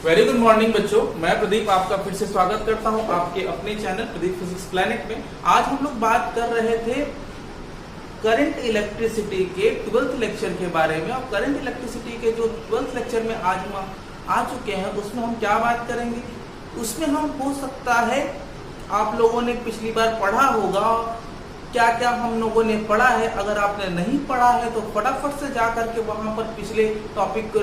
Very good morning बच्चों, मैं प्रदीप आपका फिर से स्वागत करता हूं आपके अपने चैनल प्रदीप फिजिक्स प्लैनेट में। आज हम लोग बात कर रहे थे करंट इलेक्ट्रिसिटी के 12th लेक्चर के बारे में। और करंट इलेक्ट्रिसिटी के जो 12th लेक्चर में आज हम आ चुके हैं उसमें हम क्या बात करेंगे, उसमें हम हो सकता है आप लोगों ने पिछली बार पढ़ा होगा क्या क्या हम लोगों ने पढ़ा है। अगर आपने नहीं पढ़ा है तो फटाफट से जा करके वहां पर पिछले टॉपिक को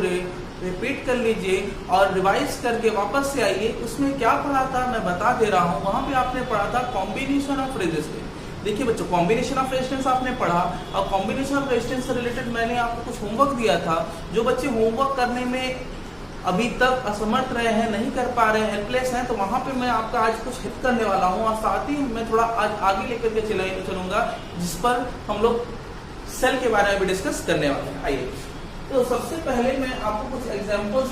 रिपीट कर लीजिए और रिवाइज करके वापस से आइए। उसमें क्या पढ़ा था मैं बता दे रहा हूँ। वहां पे आपने पढ़ा था कॉम्बिनेशन ऑफ रेजिस्टेंस। देखिए बच्चों, कॉम्बिनेशन ऑफ रेजिस्टेंस आपने पढ़ा और कॉम्बिनेशन ऑफ रेजिस्टेंस से रिलेटेड मैंने आपको कुछ होमवर्क दिया था। जो बच्चे होमवर्क करने में अभी तक असमर्थ रहे हैं, नहीं कर पा रहे हैं, हेल्पलेस हैं, तो वहां पे मैं आपका आज कुछ हेल्प करने वाला हूं। और साथ ही मैं थोड़ा आज आगे लेकर के चलूंगा जिस पर हम लोग सेल के बारे में भी डिस्कस करने वाले हैं। आइए, तो सबसे पहले मैं आपको कुछ एग्जांपल्स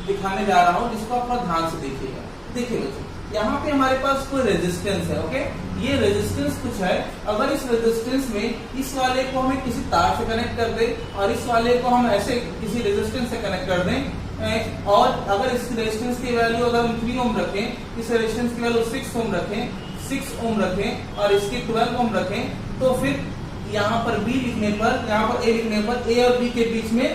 दिखाने जा रहा हूं जिसको आप ध्यान से देखिएगा। देखिए बच्चों, यहाँ पे हमारे पास कोई रेजिस्टेंस है। ओके, ये रेजिस्टेंस कुछ है। अगर इस रेजिस्टेंस में इस वाले को हमें किसी तार से कनेक्ट कर दे और इस वाले को हम ऐसे किसी रेजिस्टेंस से कनेक्ट कर दें, और अगर इस रेजिस्टेंस की वैल्यू अगर हम 3 ओम रखें, इस रेजिस्टेंस की वैल्यू 6 ओम रखें, 6 ओम रखें और इसकी 12 ओम रखें, तो फिर यहाँ पर B लिखने पर, यहाँ पर A लिखने पर A और B के बीच में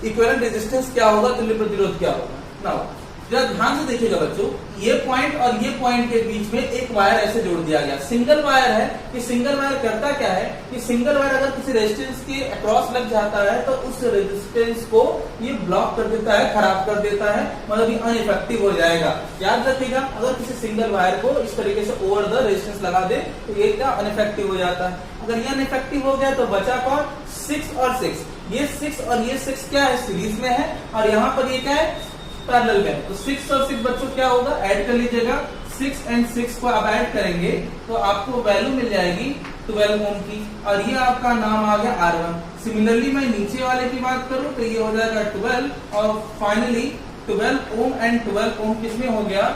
इक्विवेलेंट रेजिस्टेंस क्या होगा, तुल्य प्रतिरोध क्या होगा। नाउ जरा ध्यान से देखिएगा बच्चों, ये पॉइंट और ये पॉइंट के बीच में एक वायर ऐसे जोड़ दिया गया, सिंगल वायर है। कि सिंगल वायर करता क्या है कि सिंगल वायर अगर किसी रेजिस्टेंस के अक्रॉस लग जाता है तो उस रेजिस्टेंस को ये ब्लॉक कर देता है, खराब कर देता है, मतलब ये अनइफेक्टिव हो जाएगा। याद रखिएगा, अगर किसी सिंगल वायर को इस तरीके से ओवर द रेजिस्टेंस लगा दे तो ये क्या अनइफेक्टिव हो जाता है। अगर ये अनइफेक्टिव हो गया तो बचा कौन, 6 और 6। ये 6 और ये 6 क्या है, सीरीज में है और यहाँ पर ये क्या है, पैरेलल में। तो 6 और 6 बच्चों क्या होगा, ऐड कर लीजिएगा। 6 और 6 को अब ऐड करेंगे तो आपको वैल्यू मिल जाएगी 12 ओम की और ये आपका नाम आ गया R1। सिमिलरली मैं नीचे वाले की बात करूं तो ये हो जाएगा 12 और फाइनली 12 ओम एंड 12 ओम किसमें हो गया,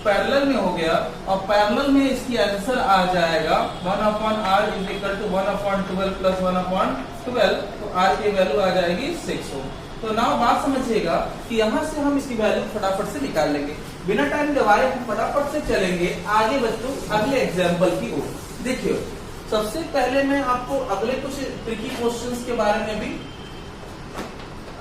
पैरेलल में हो गया। और पैरेलल में इसकी आंसर आ जाएगा 1/R is equal to 1/12 plus 1/12। तो R की वैल्यू आ जाएगी 6 ओम। तो नाउ बात समझिएगा कि यहाँ से हम इसकी वैल्यू फटाफट से निकाल लेंगे। बिना टाइम गवाए हम फटाफट से चलेंगे आगे बच्चों अगले एग्जाम्पल की ओर। देखिए, सबसे पहले मैं आपको अगले कुछ ट्रिकी क्वेश्चंस के बारे में भी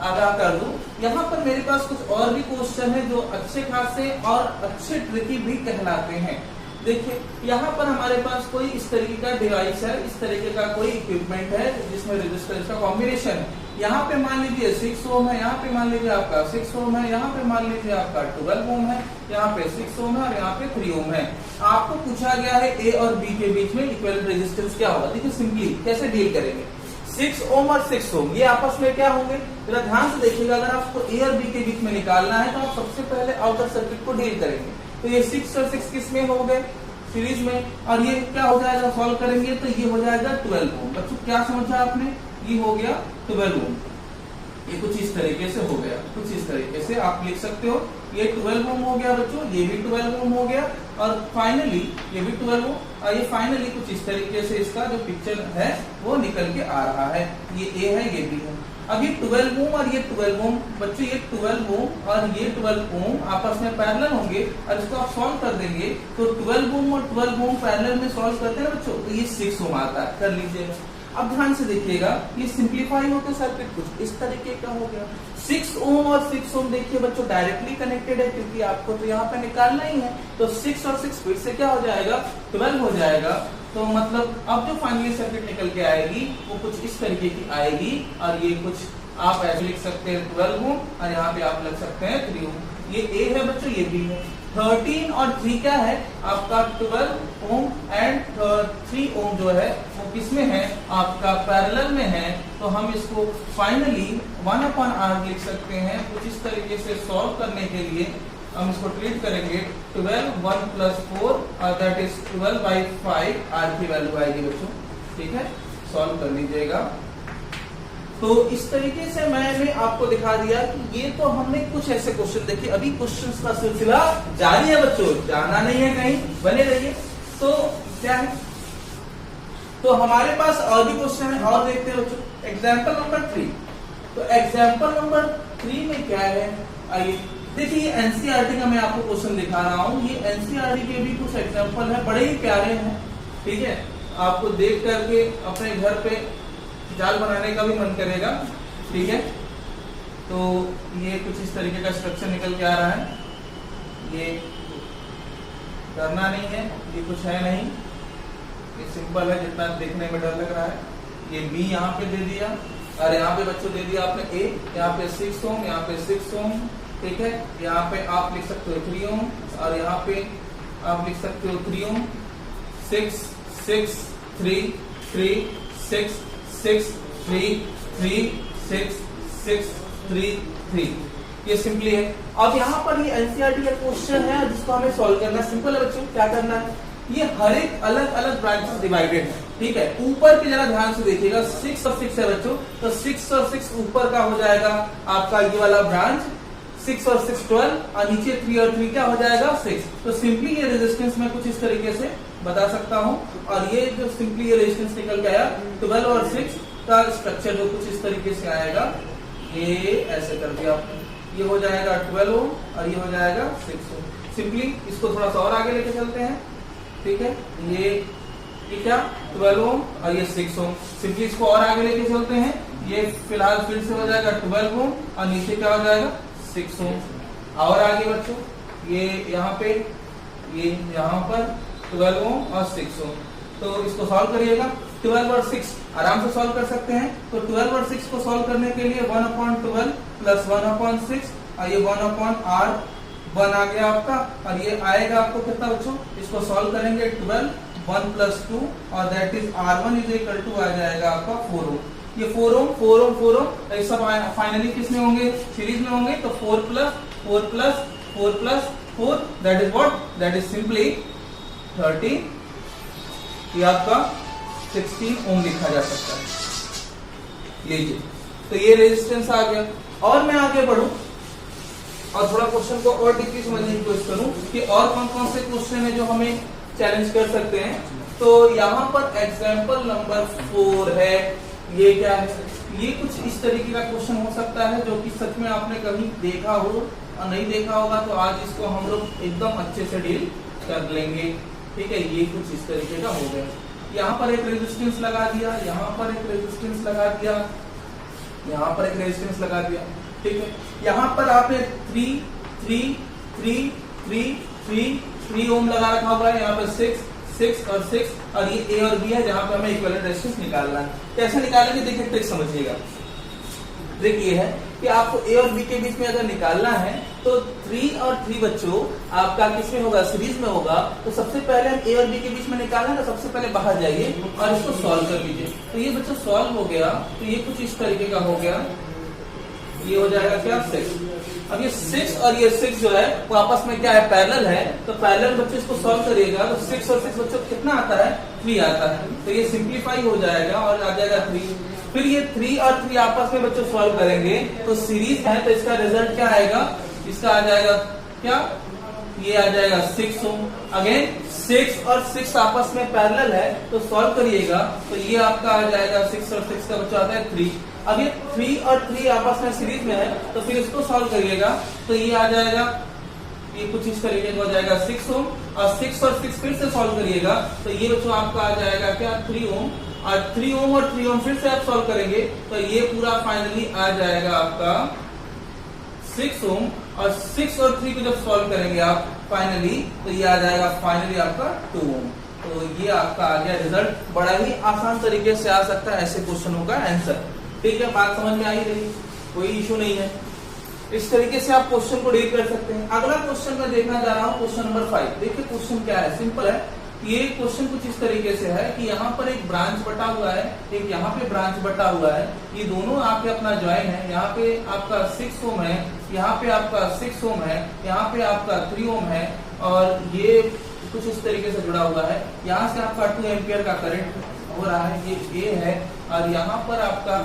आगाह कर दूं। यहाँ पर मेरे पास कुछ और भी क्वेश्चन है जो अच्छे खासे और अच्छे ट्रिकी भी कहलाते हैं। देखिए, यहाँ पर हमारे पास कोई इस तरीके का डिवाइस है, इस तरीके का कोई इक्विपमेंट है जिसमें रेजिस्टेंस का कॉम्बिनेशन है। यहाँ पे मान लीजिए 6 ओम है, यहाँ पे मान लीजिए आपका 6 ओम है, यहाँ पे मान लीजिए आपका 12 ओम है, यहाँ पे 6 ओम है और यहाँ पे 3 ओम है। आपको पूछा गया है A और B के बीच में इक्विवेलेंट रेजिस्टेंस क्या होगा। देखिए सिंपली कैसे डील करेंगे। 6 ओम और 6 ओम ये आपस में क्या होंगे, जरा ध्यान से देखिएगा। अगर आपको A और B के बीच में निकालना है तो आप सबसे पहले आउटर सर्किट को डील करेंगे। तो ये 6 और 6 किस में हो गए, सीरीज में, और ये क्या हो जाएगा, सॉल्व करेंगे तो ये हो जाएगा 12 ओम। बच्चों क्या समझा आपने, ये हो गया 12 ओम। ये कुछ इस तरीके से हो गया, कुछ इस तरीके से आप लिख सकते हो। ये 12 ओम हो गया बच्चों, ये भी 12 ओम हो गया और फाइनली ये भी 12 ओम और ये फाइनली कुछ इस तरीके से इसका जो पिक्चर है वो निकल के आ रहा है। ये A है, ये B है। अब ये 12 ओम और ये 12 ओम बच्चों, ये 12 ओम और ये 12 ओम आपस में पैरेलल होंगे और इसको आप सॉल्व कर देंगे तो 12 ओम और 12 ओम पैरेलल में सॉल्व करते हैं बच्चों तो ये 6 ओम आता है। कर लीजिएगा। अब ध्यान से देखिएगा, ये सिंप्लीफाई होकर सर्किट कुछ इस तरीके का हो गया। 6 ओम और 6 ओम देखिए बच्चों डायरेक्टली कनेक्टेड है क्योंकि आपको तो यहाँ पे निकालना ही है। तो 6 और 6 फिर से क्या हो जाएगा, 12 हो जाएगा। तो मतलब अब जो फाइनली सर्किट निकल के आएगी वो कुछ इस तरीके की आएगी और ये कुछ आप ऐसे लिख सकते हैं 12 ओम और यहाँ पे आप लिख सकते हैं 3 ओम। ये A है बच्चों, ये B है। 13 और 3 क्या है आपका 12 ओम एंड 3 ओम जो है वो किसमें है, आपका पैरेलल में है। तो हम इसको फाइनली 1/R लिख सकते हैं। कुछ इस तरीके से सॉल्व करने के लिए हम इसको ट्रीट करेंगे 12 1 + 4 और दैट इज 12/5 R की वैल्यू आएगी बच्चों। ठीक है, सॉल्व कर लीजिएगा। तो इस तरीके से मैंने आपको दिखा दिया कि ये तो हमने कुछ ऐसे क्वेश्चन देखे। अभी क्वेश्चंस का सिलसिला जारी है बच्चों, जाना नहीं है कहीं, बने रहिए। तो क्या है, तो हमारे पास और भी क्वेश्चन है और देखते हैं बच्चों। Example number 3। तो एग्जाम्पल नंबर 3 में क्या है, आइए देखिए। ये एनसीईआरटी का मैं आपको क्वेश्चन दिखा रहा हूँ। ये एनसीईआरटी के भी कुछ एग्जाम्पल है, बड़े ही प्यारे हैं, ठीक है। आपको देख करके अपने घर पे जाल बनाने का भी मन करेगा, ठीक है। तो ये कुछ इस तरीके का स्ट्रक्चर निकल के आ रहा है। ये डरना नहीं है, ये कुछ है नहीं, ये सिंपल है जितना देखने में डर लग रहा है। ये बी यहाँ पे दे दिया और यहाँ पे बच्चों दे दिया आपने ए, यहाँ पे 6 ओम, यहाँ पे 6 ओम, ठीक है। यहाँ पे आप लिख सकते हो 3 ओम और यहाँ पे आप लिख सकते हो 3 ओम। 6 6 3 3 6 6 3 3 6 6 3 3, ये सिंपली है। अब यहाँ पर ये एनसीईआरटी का क्वेश्चन है जिसको हमें सॉल्व करना है। सिंपल है बच्चों, क्या करना है, ये हर एक अलग अलग ब्रांचेस डिवाइडेड है, ठीक है। ऊपर की जरा ध्यान से देखिएगा, 6 और 6 है बच्चों, तो 6 और 6 ऊपर का हो जाएगा आपका ये वाला ब्रांच, 6 और 6 12, और नीचे 3 और 3 क्या हो जाएगा 6। तो सिंपली ये रेजिस्टेंस मैं कुछ इस तरीके से बता सकता हूँ। और ये जो सिंपली ये रेजिस्टेंस निकल के आया 12 और 6 का स्ट्रक्चर जो कुछ इस तरीके से आएगा, ये ऐसे कर दिया आपने, ये हो जाएगा 12 ओम और ये हो जाएगा 6 ओम। सिंपली इसको थोड़ा सा और आगे लेके चलते हैं, ठीक है। ये क्या 12 ओम और ये 6 ओम। सिंपली इसको और आगे लेके चलते हैं, ये फिलहाल फिर से हो जाएगा 12 ओम और नीचे क्या हो जाएगा 6 ओम। और आगे बच्चों ये यहाँ पे, ये यहाँ पर 12 ओम और 6 ओम। तो इसको सॉल्व करिएगा। 12 और 6 आराम से सॉल्व कर सकते हैं। तो 12 और 6 को सॉल्व करने के लिए 1/12 प्लस 1/6 और ये 1/R1 आ गया आपका, और ये आएगा आपको कितना बच्चों, इसको सॉल्व करेंगे 12 1 प्लस 2 और that is R1 is equal to आ जाएगा आपका 4 ओम। ये 4 ओम 4 ओम 4 ओम ये सब फाइनली किस में होंगे, सीरीज में होंगे। तो 4 plus 4 plus 4 plus 4 that is what, that is simply 30। ये आपका 16 ओम लिखा जा सकता है। लीजिए, तो ये रेजिस्टेंस आ गया। और मैं आगे बढ़ूं और थोड़ा क्वेश्चन को और डीपली समझने की कोशिश करूं कि और कौन कौन से क्वेश्चन है जो हमें चैलेंज कर सकते हैं। तो यहाँ पर एग्जाम्पल नंबर 4 है। ये क्या है, ये कुछ इस तरीके का क्वेश्चन हो सकता है जो कि सच में आपने कभी देखा हो और नहीं देखा होगा, तो आज इसको हम लोग एकदम अच्छे से डील कर लेंगे, ठीक है। ये कुछ इस तरीके का हो गया। यहाँ पर एक रेजिस्टेंस लगा दिया, यहाँ पर एक रेजिस्टेंस लगा दिया, यहाँ पर एक रेजिस्टेंस लगा दिया, ठीक है। यहाँ पर आपने 3 3 3 3 3 3 ओम लगा रखा हुआ है। यहाँ पर 6 6 और 6 और ये ए और बी है जहाँ पे हमें इक्विवेलेंट रेजिस्टेंस निकालना है। कैसे निकालेंगे देखिए, ट्रिक समझिएगा। ट्रिक ये है कि आपको ए और बी के बीच में अगर निकालना है तो 3 और 3 बच्चों आपका किसमें होगा, सीरीज में होगा। तो सबसे पहले हम ए और बी के बीच में निकालना है, तो सबसे पहले बाहर जाइए और इसको सॉल्व कर लीजिए। तो ये बच्चों सॉल्व हो गया। तो ये कुछ इस तरीके का हो गया, ये हो जाएगा क्या 6। अब ये 6 और ये 6 जो है वो आपस में क्या है, पैरेलल है। तो पैरेलल बच्चों इसको सॉल्व करिएगा तो 6 और 6 बच्चों कितना आता है, 3 आता है। तो ये सिंप्लीफाई हो जाएगा और आ जाएगा 3। फिर ये 3 और 3 आपस में बच्चों सॉल्व करेंगे तो सीरीज है, तो इसका रिजल्ट क्या आएगा, इसका आ जाएगा क्या, ये आ जाएगा 6 ओम। अगेन 6 और 6 आपस में पैरेलल है तो सॉल्व करिएगा तो ये आपका आ जाएगा 6 और 6 का बच्चा आता है 3। अब ये 3 और 3 आपस में सीरीज में है तो फिर इसको सॉल्व करिएगा तो ये आ जाएगा, ये कुछ इस तरीके का हो जाएगा 6 ओम। और 6 और 6 फिर से सॉल्व करिएगा तो ये बच्चों आपका आ जाएगा क्या 3 ओम। और 3 ओम और 3 ओम फिर से आप सॉल्व करेंगे तो ये पूरा फाइनली आ जाएगा आपका 6 ओम। और 6 और 3 को जब सॉल्व करेंगे आप फाइनली तो ये आ जाएगा फाइनली आपका 2 ओम। तो ये आपका आ गया रिजल्ट। बड़ा ही आसान तरीके से आ सकता है ऐसे क्वेश्चनों का आंसर, ठीक है। बात समझ में आ ही रही, कोई इशू नहीं है। इस तरीके से आप क्वेश्चन को डील कर सकते हैं। अगला क्वेश्चन मैं देखना जा रहा हूँ, क्वेश्चन नंबर 5। देखिए क्वेश्चन क्या है, सिंपल है। ये क्वेश्चन कुछ इस तरीके से है कि यहाँ पर एक ब्रांच बटा हुआ है, एक यहाँ पे ब्रांच बटा हुआ है। ये दोनों आपके अपना ज्वाइन है। यहाँ पे आपका 6 ओम है, यहाँ पे आपका 6 ओम है, यहाँ पे आपका 3 ओम है और ये कुछ इस तरीके से जुड़ा हुआ है। यहाँ से आपका 2 एम्पियर का करंट हो रहा है, ये ए है। और यहाँ पर आपका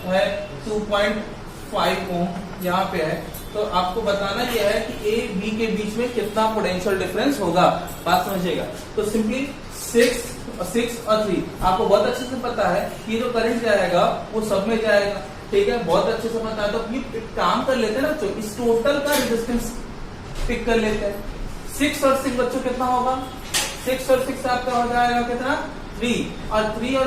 है 2.5 ओम यहाँ पे है। तो आपको बताना यह है कि ए बी के बीच में कितना पोटेंशियल डिफरेंस होगा, बात समझिएगा। तो सिंपली 6 और 3 आपको बहुत अच्छे से पता है कि जो करंट जाएगा वो सब में जाएगा। ठीक है, बहुत अच्छे से पता है। तो ये काम कर लेते हैं ना बच्चों, इस टोटल का रेजिस्टेंस पिक कर लेते हैं। 6 और 6 बच्चों कितना होगा, 6 और 6 आपका हो जाएगा कितना 3 और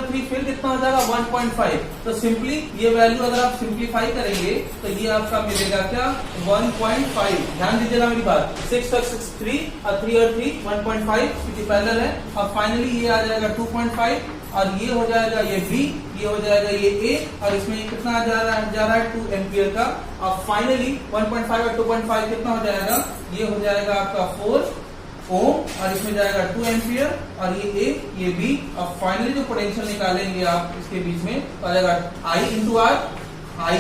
3 फिर कितना हो जाएगा 1.5। तो सिंपली ये वैल्यू अगर आप सिंप्लीफाई करेंगे तो ये आपका मिलेगा क्या 1.5। ध्यान दीजिएगा मेरी बात, 6 और 6 3 और 3 और 3 1.5 क्योंकि पैरेलल है। और फाइनली ये आ जाएगा 2.5 और ये हो जाएगा ये B, ये हो जाएगा ये A और इसमें ये कितना जा रहा है 2 एम्पियर का। और फाइनली 1.5 और 2.5 कितना हो जाएगा, ये हो जाएगा आपका 4 ओम और इसमें जाएगा 2 एम्पियर और ये A ये B। और फाइनली जो पोटेंशियल निकालेंगे आप इसके बीच में तो आ जाएगा I into R, I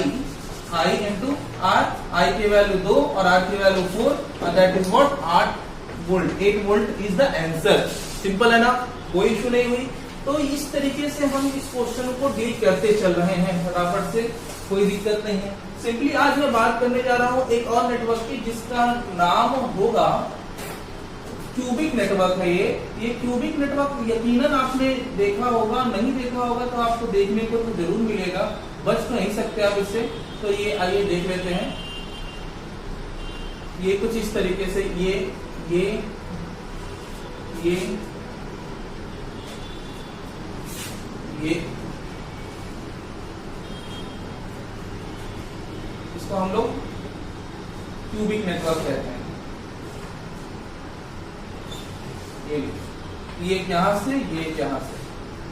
into R, I की वैल्यू 2 और R की वैल्यू 4 और that is what 8 volt. 8 volt is the answer. Simple है ना, कोई इशू नहीं हुई। तो इस तरीके से हम इस क्वेश्चन को डील करते चल रहे हैं फटाफट से, कोई दिक्कत नहीं है। सिंपली आज मैं बात करने जा रहा हूं एक और नेटवर्क की जिसका नाम होगा क्यूबिक नेटवर्क है। ये क्यूबिक नेटवर्क यकीनन आपने देखा होगा, नहीं देखा होगा तो आपको देखने को तो जरूर मिलेगा, बच तो नहीं सकते आप इससे। तो ये आइए देख लेते हैं। ये कुछ इस तरीके से ये इसको हम लोग क्यूबिक नेटवर्क कहते हैं। ये यहां से ये यहां से।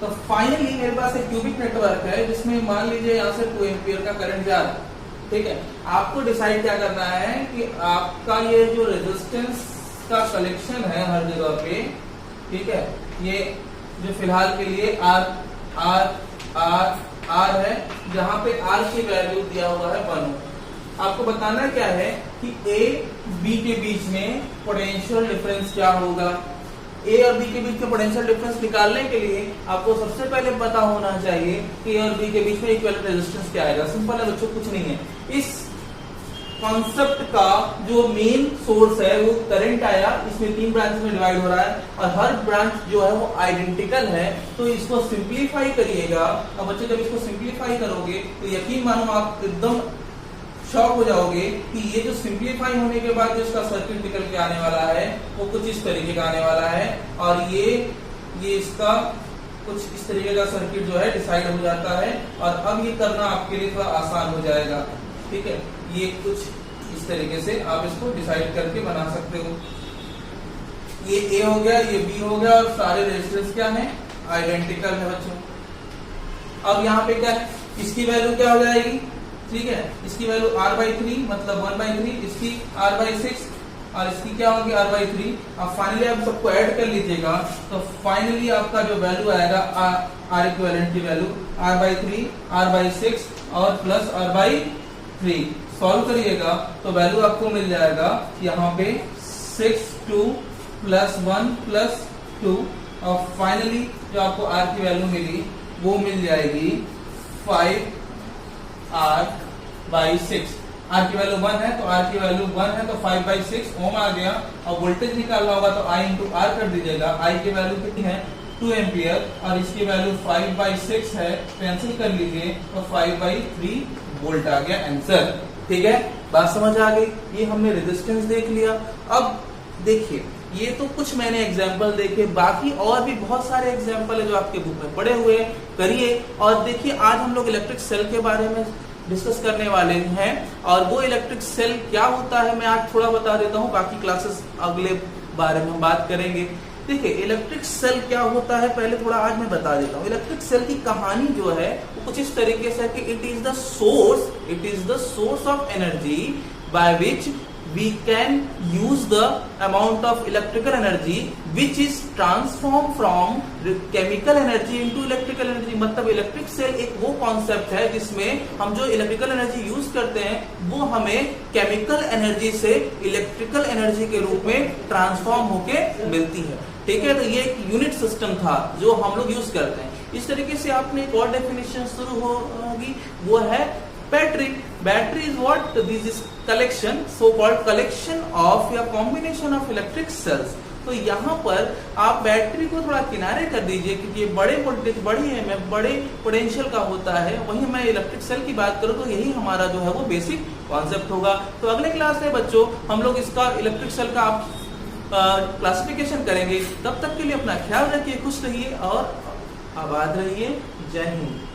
तो फाइनली मेरे पास एक क्यूबिक नेटवर्क है जिसमें मान लीजिए यहां से 2 एम्पियर का करंट जा रहा है। ठीक है, आपको डिसाइड क्या करना है कि आपका ये जो रेजिस्टेंस का कलेक्शन है हर जगह पे, ठीक है, ये जो फिलहाल के लिए R है, जहां पे R की वैल्यू दिया हुआ है 1। आपको बताना क्या है कि A B के बीच में पोटेंशियल डिफरेंस क्या होगा। A और B के बीच में पोटेंशियल डिफरेंस निकालने के लिए आपको सबसे पहले पता होना चाहिए कि A और B के बीच में इक्विवेलेंट रेजिस्टेंस क्या आएगा। सिंपल है बच्चों, कुछ नहीं है। इस कॉन्सेप्ट का जो मेन सोर्स है वो करंट आया, इसमें 3 ब्रांच में डिवाइड हो रहा है और हर ब्रांच जो है वो आइडेंटिकल है। तो इसको सिंप्लीफाई करिएगा और बच्चों जब इसको सिंप्लीफाई करोगे तो यकीन मानो आप एकदम शॉक हो जाओगे कि ये जो सिंप्लीफाई होने के बाद जो इसका सर्किट निकल के आने वाला है वो कुछ इस तरीके का आने वाला है। और ये इसका कुछ इस तरीके का सर्किट जो है डिसाइड हो जाता है। और अब ये करना आपके लिए थोड़ा आसान हो जाएगा। ठीक है, ये कुछ इस तरीके से आप इसको डिसाइड करके बना सकते हो। ये A हो गया, ये B हो गया और सारे रेजिस्टेंस क्या है आइडेंटिकल है बच्चों। अब यहाँ पे क्या है, इसकी वैल्यू क्या हो जाएगी, ठीक है, इसकी वैल्यू R/3 मतलब 1/3, इसकी R/6 और इसकी क्या होगी R/3। अब फाइनली आप सबको ऐड कर लीजिएगा तो फाइनली आपका जो वैल्यू आएगा R इक्विवेलेंट की वैल्यू R/3, R/6 और प्लस R/3। सॉल्व करिएगा तो वैल्यू आपको मिल जाएगा यहाँ पे 6 2 प्लस 1 प्लस 2 और फाइनली जो आपको R की वैल्यू मिली वो मिल जाएगी 5 R/6। R की वैल्यू 1 है तो R की वैल्यू 1 है तो 5/6 ओम आ गया। और वोल्टेज निकालना होगा तो I इंटू R कर दीजिएगा। I की वैल्यू कितनी है 2 एम्पियर और इसकी वैल्यू 5/6 है, कैंसिल कर लीजिए तो 5/3 वोल्ट आ गया आंसर। ठीक है, बात समझ आ गई। ये हमने रेजिस्टेंस देख लिया। अब देखिए ये तो कुछ मैंने एग्जाम्पल देखे, बाकी और भी बहुत सारे एग्जाम्पल है जो आपके बुक में पड़े हुए करिए। और देखिए आज हम लोग इलेक्ट्रिक सेल के बारे में डिस्कस करने वाले हैं और वो इलेक्ट्रिक सेल क्या होता है मैं आज थोड़ा बता देता हूँ, बाकी क्लासेस अगले बारे में हम बात करेंगे। देखिए इलेक्ट्रिक सेल क्या होता है पहले थोड़ा आज मैं बता देता हूँ। इलेक्ट्रिक सेल की कहानी जो है वो कुछ इस तरीके से है कि it is the source of energy by which we can use the amount of electrical energy which is transformed from chemical energy into electrical energy। मतलब इलेक्ट्रिक सेल एक वो कॉन्सेप्ट है जिसमें हम जो इलेक्ट्रिकल एनर्जी यूज करते हैं वो हमें केमिकल एनर्जी से इलेक्ट्रिकल एनर्जी के रूप में ट्रांसफॉर्म होके मिलती है। ठीक है, तो ये एक यूनिट सिस्टम था जो हम लोग यूज करते हैं। इस तरीके से आपने एक और डेफिनेशन शुरू होगी, वो है Battery is what? This is collection, so-called collection of a combination of electric cells। तो यहाँ पर आप बैटरी को थोड़ा किनारे कर दीजिए, क्योंकि ये बड़े वोल्टेज, बड़ी एमएफ, बड़े पोटेंशियल का होता है। वहीं मैं इलेक्ट्रिक सेल की बात करूँ तो यही हमारा जो है वो बेसिक कॉन्सेप्ट होगा। तो अगले क्लास में बच्चों हम लोग इसका इलेक्ट्रिक सेल का क्लासिफिकेशन करेंगे। तब तक के लिए अपना ख्याल रखिए, खुश रहिए और आबाद रहिए। जय हिंद।